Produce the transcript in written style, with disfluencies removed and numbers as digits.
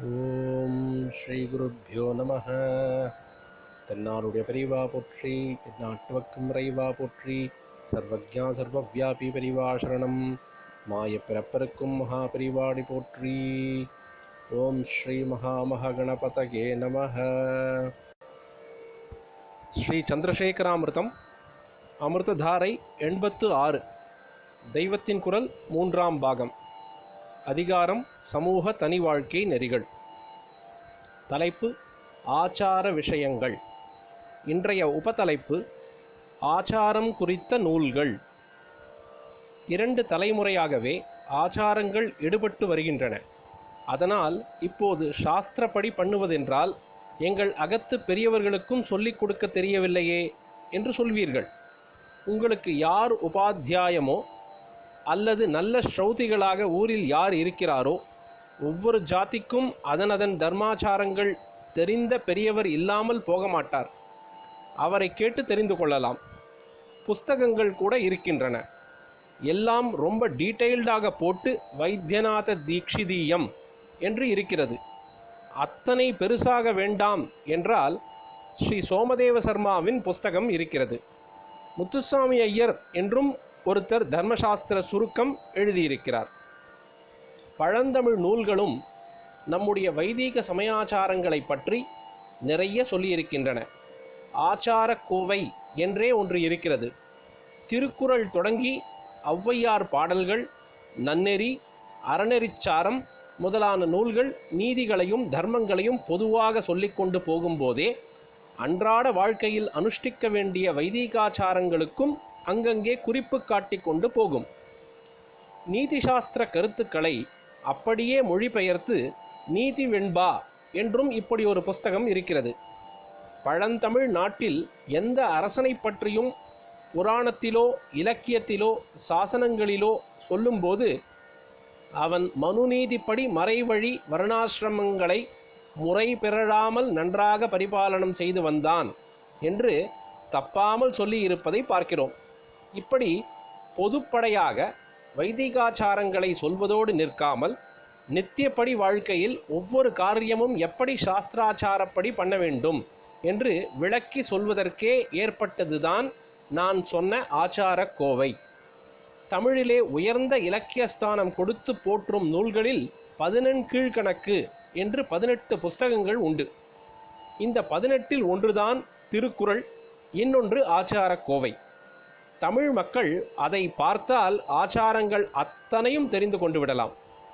ஓம் ஸ்ரீ குருப்யோ நமஹ. தென்னாருடைய பெரிவா போற்றி, நாட்டுவக்கும் இறைவா போற்றி, சர்வஜா சர்வவியாபி பெரிவா சரணம், மாய பிறப்பருக்கும் மகா பெரிவாடி போற்றி. ஓம் ஸ்ரீ மகாமகணபதயே நமஹ. ஸ்ரீ சந்திரசேகராமிர்தம் அமிர்ததாரை 86, தெய்வத்தின் குரல் 3ஆம் பாகம், அதிகாரம் சமூக தனி வாழ்க்கை நெறிகள். தலைப்பு ஆச்சார விஷயங்கள். இன்றைய உபதலைப்பு ஆச்சாரம் குறித்த நூல்கள். 2 தலைமுறையாகவே ஆச்சாரங்கள் எடுபட்டு வருகின்றன. அதனால் இப்போது சாஸ்திரப்படி பண்ணுவதென்றால் எங்கள் அகத்து பெரியவர்களுக்கும் சொல்லிக் கொடுக்க தெரியவில்லையே என்று சொல்வீர்கள். உங்களுக்கு யார் உபாத்தியாயமோ அல்லது நல்ல ஸ்ரௌதிகளாக ஊரில் யார் இருக்கிறாரோ, ஒவ்வொரு ஜாதிக்கும் அதனதன் தர்மாச்சாரங்கள் தெரிந்த பெரியவர் இல்லாமல் போக மாட்டார். அவரை கேட்டு தெரிந்து கொள்ளலாம். புஸ்தகங்கள் கூட இருக்கின்றன. எல்லாம் ரொம்ப டீட்டெயில்டாக போட்டு வைத்தியநாத தீக்ஷிதீயம் என்று இருக்கிறது. அத்தனை பெருசாக வேண்டாம் என்றால் ஸ்ரீ சோமதேவ சர்மாவின் புஸ்தகம் இருக்கிறது. முத்துசாமி ஐயர் என்றும் ஒருத்தர் தர்மசாஸ்திர சுருக்கம் எழுதியிருக்கிறார். பழந்தமிழ் நூல்களும் நம்முடைய வைதீக சமயாச்சாரங்களை பற்றி நிறைய சொல்லியிருக்கின்றன. ஆச்சார கோவை என்றே ஒன்று இருக்கிறது. திருக்குறள் தொடங்கி ஔவையார் பாடல்கள், நன்னெறி, அறநெறிச்சாரம் முதலான நூல்கள் நீதிகளையும் தர்மங்களையும் பொதுவாக சொல்லிக்கொண்டு போகும்போதே அன்றாட வாழ்க்கையில் அனுஷ்டிக்க வேண்டிய வைதீகாச்சாரங்களுக்கும் அங்கங்கே குறிப்பு காட்டி கொண்டு போகும். நீதி சாஸ்திர கருத்துக்களை அப்படியே மொழிபெயர்த்து நீதி வெண்பா என்றும் இப்படி ஒரு புஸ்தகம் இருக்கிறது. பழந்தமிழ் நாட்டில் எந்த அரசனை பற்றியும் புராணத்திலோ இலக்கியத்திலோ சாசனங்களிலோ சொல்லும்போது அவன் மனுநீதிப்படி மறைவழி வர்ணாசிரமங்களை முறை பிறழாமல் நன்றாக பரிபாலனம் செய்து வந்தான் என்று தப்பாமல் சொல்லி இருப்பதை பார்க்கிறோம். இப்படி பொதுப்படையாக வைதிகாச்சாரங்களை சொல்வதோடு நிற்காமல் நித்தியப்படி வாழ்க்கையில் ஒவ்வொரு காரியமும் எப்படி சாஸ்திராச்சாரப்படி பண்ண வேண்டும் என்று விளக்கி சொல்வதற்கே ஏற்பட்டதுதான் நான் சொன்ன ஆச்சார கோவை. தமிழிலே உயர்ந்த இலக்கியஸ்தானம் கொடுத்து போற்றும் நூல்களில் 11 கீழ்கணக்கு என்று 18 புஸ்தகங்கள் உண்டு. இந்த 18இல் ஒன்றுதான் திருக்குறள், இன்னொன்று ஆச்சார கோவை. தமிழ் மக்கள் அதை பார்த்தால் ஆச்சாரங்கள் அத்தனையும் தெரிந்து கொண்டு விடலாம்.